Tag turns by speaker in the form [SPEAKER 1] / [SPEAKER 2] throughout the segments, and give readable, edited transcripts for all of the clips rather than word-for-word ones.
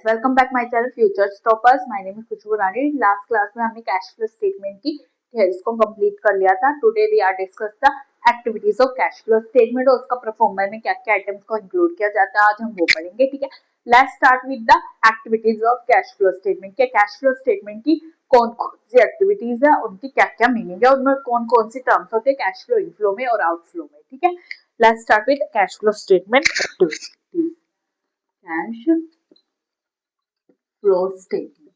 [SPEAKER 1] Welcome back my channel futures toppers. My name is Khushboo Rani. Last class में हमने cash flow statement की theories को complete कर लिया था। Today we are discuss the activities of cash flow statement और उसका परफॉर्मेंस में क्या क्या आइटम्स को इंक्लूड किया जाता है, आज हम वो पढ़ेंगे। ठीक है, let's start with the activities of cash flow statement. क्या कैश फ्लो स्टेटमेंट की कौन कौन सी एक्टिविटीज है, उनकी क्या क्या मीनिंग है, उनमें कौन कौन सी टर्म्स होते हैं कैश फ्लो इनफ्लो में और आउटफ्लो में। ठीक है, let's start with cash flow statement activities. Cash flow statement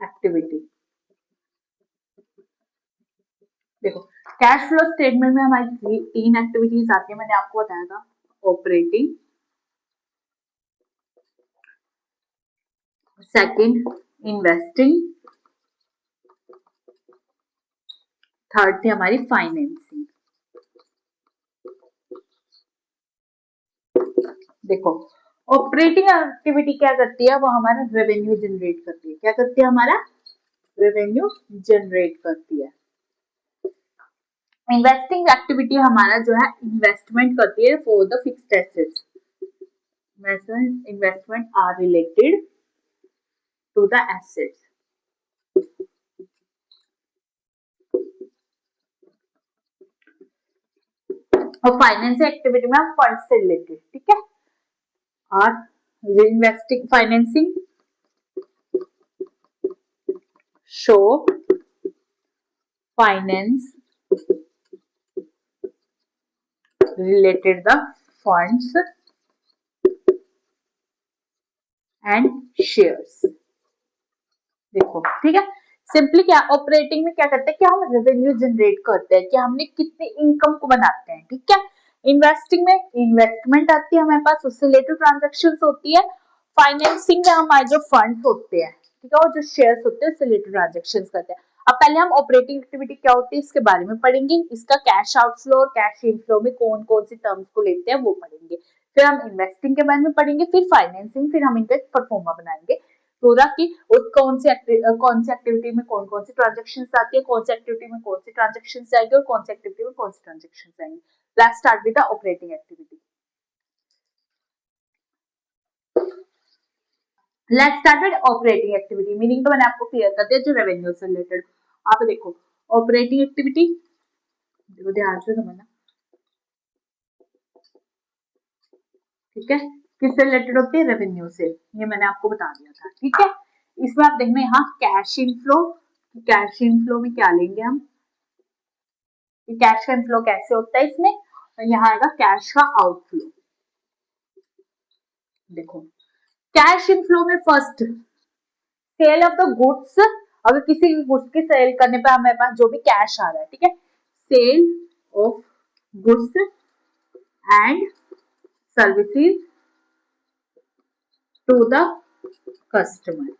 [SPEAKER 1] activity. देखो, कैश फ्लो स्टेटमेंट में हमारी तीन एक्टिविटीज आती है। मैंने आपको बताया था, ऑपरेटिंग, सेकंड इन्वेस्टिंग, थर्ड थी हमारी फाइनेंसिंग। देखो, ऑपरेटिंग एक्टिविटी क्या करती है, वो हमारा रेवेन्यू जनरेट करती है। क्या करती है, हमारा रेवेन्यू जनरेट करती है। इन्वेस्टिंग एक्टिविटी हमारा जो है इन्वेस्टमेंट करती है for the fixed assets. Investment are related to the assets. और फाइनेंस एक्टिविटी में हम फंड से रिलेटेड, ठीक है। और investing financing show finance related the funds and shares। देखो, ठीक है, सिंपली क्या ऑपरेटिंग में क्या करते हैं कि हम रेवेन्यू जनरेट करते हैं कि हमने कितनी इनकम को बनाते हैं। ठीक है, इन्वेस्टिंग में इन्वेस्टमेंट आती है हमारे पास, उससे रिलेटेड ट्रांजैक्शंस होती है। फाइनेंसिंग में हमारे जो फंड्स होते हैं, ठीक है, और जो शेयर्स होते हैं उससे रिलेटेड ट्रांजैक्शंस करते हैं। अब पहले हम ऑपरेटिंग एक्टिविटी क्या होती है इसके बारे में पढ़ेंगे। इसका कैश आउटफ्लो और कैश इनफ्लो में कौन कौन सी टर्म्स को लेते हैं वो पढ़ेंगे। फिर हम इन्वेस्टिंग के बारे में पढ़ेंगे, फिर फाइनेंसिंग, फिर हम इनका परफॉर्मा बनाएंगे पूरा की कौन सी एक्टिविटी में कौन कौन सी ट्रांजेक्शन आती है, कौन सी एक्टिविटी में कौन सी ट्रांजेक्शन आएगी और कौन सी एक्टिविटी में कौन सी ट्रांजेक्शन आएंगी। Let's start with the operating activity. Let's start with operating activity. Meaning तो मैंने आपको क्लियर कर दिया, जो रेवेन्यू से रिलेटेड। आप देखो, ऑपरेटिंग एक्टिविटी देखो ध्यान से समझना, ठीक है, किससे रिलेटेड होती है, रेवेन्यू से। ये मैंने आपको बता दिया था, ठीक है। इसमें आप देखना यहाँ कैश इनफ्लो, कैश इनफ्लो में क्या लेंगे हम, कैश का इनफ्लो कैसे होता है इसमें, और यहाँ आएगा कैश का आउटफ्लो। देखो, कैश इनफ्लो में first sale of the goods, अगर किसी गुड्स की सेल करने पर हमारे पास जो भी कैश आ रहा है, ठीक है, sale of goods and services to the customer.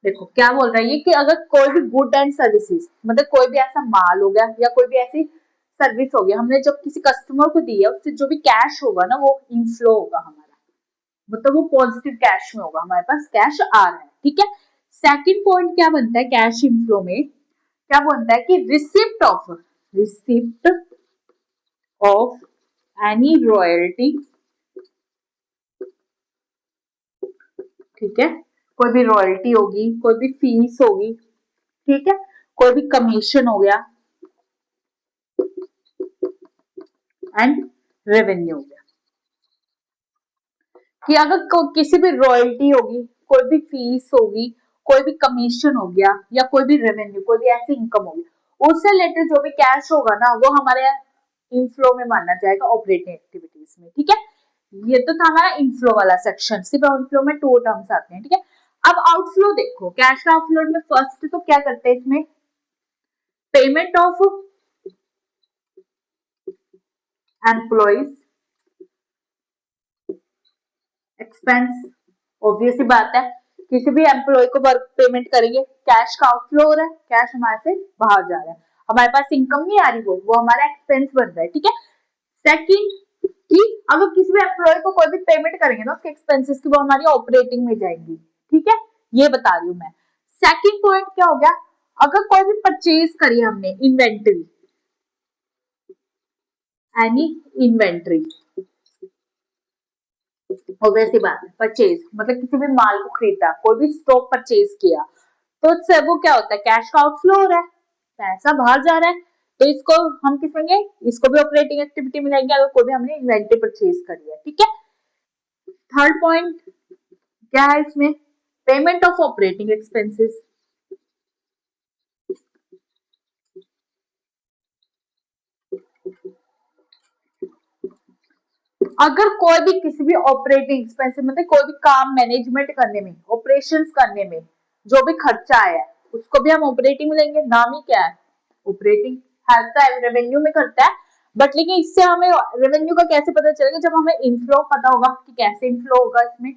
[SPEAKER 1] देखो क्या बोल रहा है ये कि अगर कोई भी गुड एंड सर्विसेज, मतलब कोई भी ऐसा माल हो गया या कोई भी ऐसी सर्विस हो गया, हमने जब किसी कस्टमर को दी है, उससे जो भी कैश होगा ना वो इनफ्लो होगा हमारा, मतलब वो पॉजिटिव कैश में होगा, हमारे पास कैश आ रहा है। ठीक है, सेकंड पॉइंट क्या बनता है कैश इनफ्लो में, क्या बनता है कि रिसिप्ट ऑफ एनी रॉयल्टी, ठीक है, कोई भी रॉयल्टी होगी, कोई भी फीस होगी, ठीक है, कोई भी कमीशन हो गया एंड रेवेन्यू हो गया। कि अगर किसी भी रॉयल्टी होगी, कोई भी फीस होगी, कोई भी कमीशन हो गया या कोई भी रेवेन्यू, कोई भी ऐसी इनकम होगी, उससे रिलेटेड जो भी कैश होगा ना वो हमारे इनफ्लो में माना जाएगा ऑपरेटिंग एक्टिविटीज में। ठीक है, ये तो था हमारा इनफ्लो वाला सेक्शन। सिर्फ इनफ्लो में टू टर्म्स आते हैं। ठीक है, अब आउटफ्लो देखो, कैश आउटफ्लो में फर्स्ट तो क्या करते हैं इसमें, payment of employees expense. Obvious बात है, किसी भी एम्प्लॉय को वर्क पेमेंट करेंगे, कैश का आउटफ्लो हो रहा है, कैश हमारे से बाहर जा रहा है, हमारे पास इनकम नहीं आ रही, वो हमारा एक्सपेंस बन रहा है। ठीक है, सेकंड कि अगर किसी भी एम्प्लॉय को कोई भी पेमेंट करेंगे ना उसके एक्सपेंसेस की, वो हमारी ऑपरेटिंग में जाएंगी। ठीक है, ये बता रही हूं मैं। सेकंड पॉइंट क्या हो गया, अगर कोई भी परचेज करी हमने, इन्वेंट्री, एनी इन्वेंट्री, ऑब्वियस सी बात है, परचेज मतलब किसी भी माल को खरीदा, कोई भी स्टॉक परचेज किया तो उससे वो क्या होता है, कैश का आउटफ्लो हो रहा है, पैसा बाहर जा रहा है, तो इसको हम किस लेंगे, इसको भी ऑपरेटिंग एक्टिविटी में लेंगे अगर कोई भी हमने इन्वेंट्री परचेज करी है। ठीक है, थर्ड पॉइंट क्या है इसमें, पेमेंट ऑफ ऑपरेटिंग एक्सपेंसेस। अगर कोई भी किसी भी ऑपरेटिंग एक्सपेंस मतलब कोई भी काम मैनेजमेंट करने में, ऑपरेशंस करने में जो भी खर्चा आया है उसको भी हम ऑपरेटिंग में लेंगे, नाम ही क्या है ऑपरेटिंग, हेल्थ है रेवेन्यू में करता है, बट लेकिन इससे हमें रेवेन्यू का कैसे पता चलेगा, जब हमें इनफ्लो पता होगा कि कैसे इनफ्लो होगा, इसमें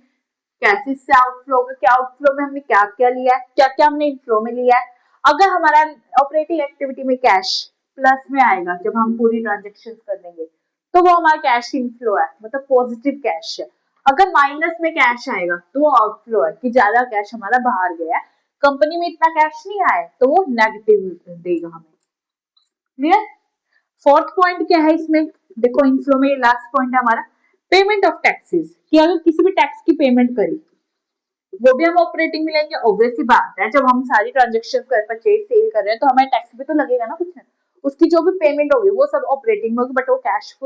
[SPEAKER 1] कैसे इससे आउटफ्लो होगा, क्या आउटफ्लो में हमने क्या क्या लिया है, क्या क्या हमने इनफ्लो में लिया है। अगर हमारा ऑपरेटिंग एक्टिविटी में कैश प्लस में आएगा जब हम पूरी ट्रांजेक्शन कर देंगे तो वो हमारा कैश इनफ्लो है, मतलब पॉजिटिव कैश है। अगर माइनस में कैश आएगा तो वो आउटफ्लो है कि ज्यादा कैश हमारा बाहर गया है, कंपनी में इतना कैश नहीं आया तो वो नेगेटिव देगा हमें। क्लियर। फोर्थ पॉइंट क्या है इसमें, देखो इनफ्लो में लास्ट पॉइंट है हमारा पेमेंट ऑफ टैक्सेस, कि अगर किसी भी टैक्स की पेमेंट करी वो भी हम ऑपरेटिंग में लेंगे, ऑब्वियस सी बात है जब हम सारी ट्रांजेक्शन कर परचेज सेल कर रहे हैं तो हमें टैक्स भी तो लगेगा ना कुछ, उसकी जो भी पेमेंट होगी वो सब ऑपरेटिंग में होगी, बट वो कैश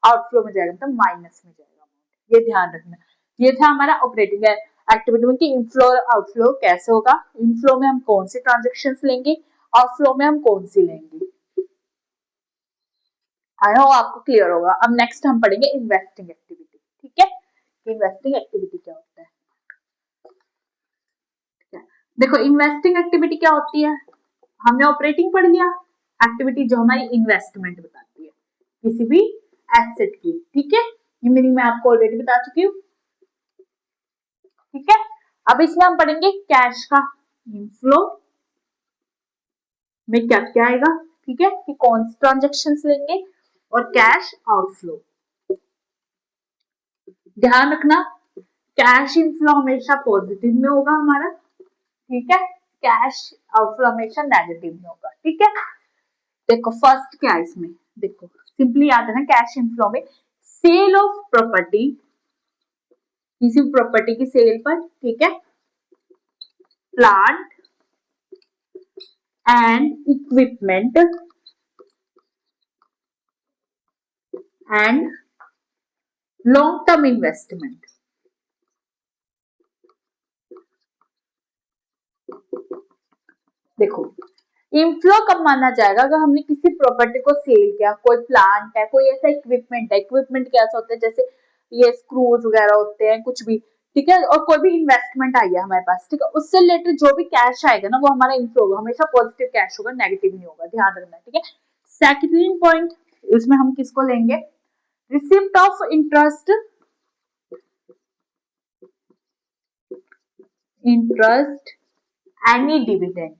[SPEAKER 1] आउटफ्लो में जाएगा, मतलब माइनस में जाएगा, ये ध्यान रखना। ये था हमारा ऑपरेटिंग एक्टिविटी में कि इनफ्लो और आउटफ्लो कैसे होगा, इनफ्लो में हम कौन सी ट्रांजेक्शन लेंगे, आउटफ्लो में हम कौन सी लेंगे। आई होप आपको क्लियर होगा। अब नेक्स्ट हम पढ़ेंगे इन्वेस्टिंग एक्टिविटी। ठीक है, इन्वेस्टिंग एक्टिविटी क्या होता है, देखो इन्वेस्टिंग एक्टिविटी क्या होती है, हमने ऑपरेटिंग पढ़ लिया, एक्टिविटी जो हमारी इन्वेस्टमेंट बताती है किसी भी एसेट की। ठीक है, ये मीनिंग मैं आपको ऑलरेडी बता चुकी हूँ। ठीक है, अब इसमें हम पढ़ेंगे कैश का इनफ्लो में क्या क्या आएगा, ठीक है, कि कौन सी ट्रांजेक्शन लेंगे, और कैश आउटफ्लो। ध्यान रखना कैश इनफ्लो हमेशा पॉजिटिव में होगा हमारा, ठीक है, कैश आउटफ्लो हमेशा नेगेटिव में होगा। ठीक है, देखो फर्स्ट क्या है इसमें, देखो सिंपली याद है ना, कैश इनफ्लो में सेल ऑफ प्रॉपर्टी, किसी प्रॉपर्टी की सेल पर, ठीक है, plant and equipment and long term investment. देखो इनफ्लो कब माना जाएगा, अगर हमने किसी प्रॉपर्टी को सेल किया, कोई प्लांट है, कोई ऐसा इक्विपमेंट है, इक्विपमेंट कैसा होता है जैसे ये स्क्रूज वगैरह होते हैं कुछ भी, ठीक है, और कोई भी इन्वेस्टमेंट आई है हमारे पास, ठीक है, उससे रिलेटेड जो भी कैश आएगा ना वो हमारा इनफ्लो होगा, हमेशा पॉजिटिव कैश होगा, नेगेटिव नहीं होगा, ध्यान रखना। ठीक है, सेकंड पॉइंट इसमें हम किसको लेंगे, receipt of interest, interest any dividend,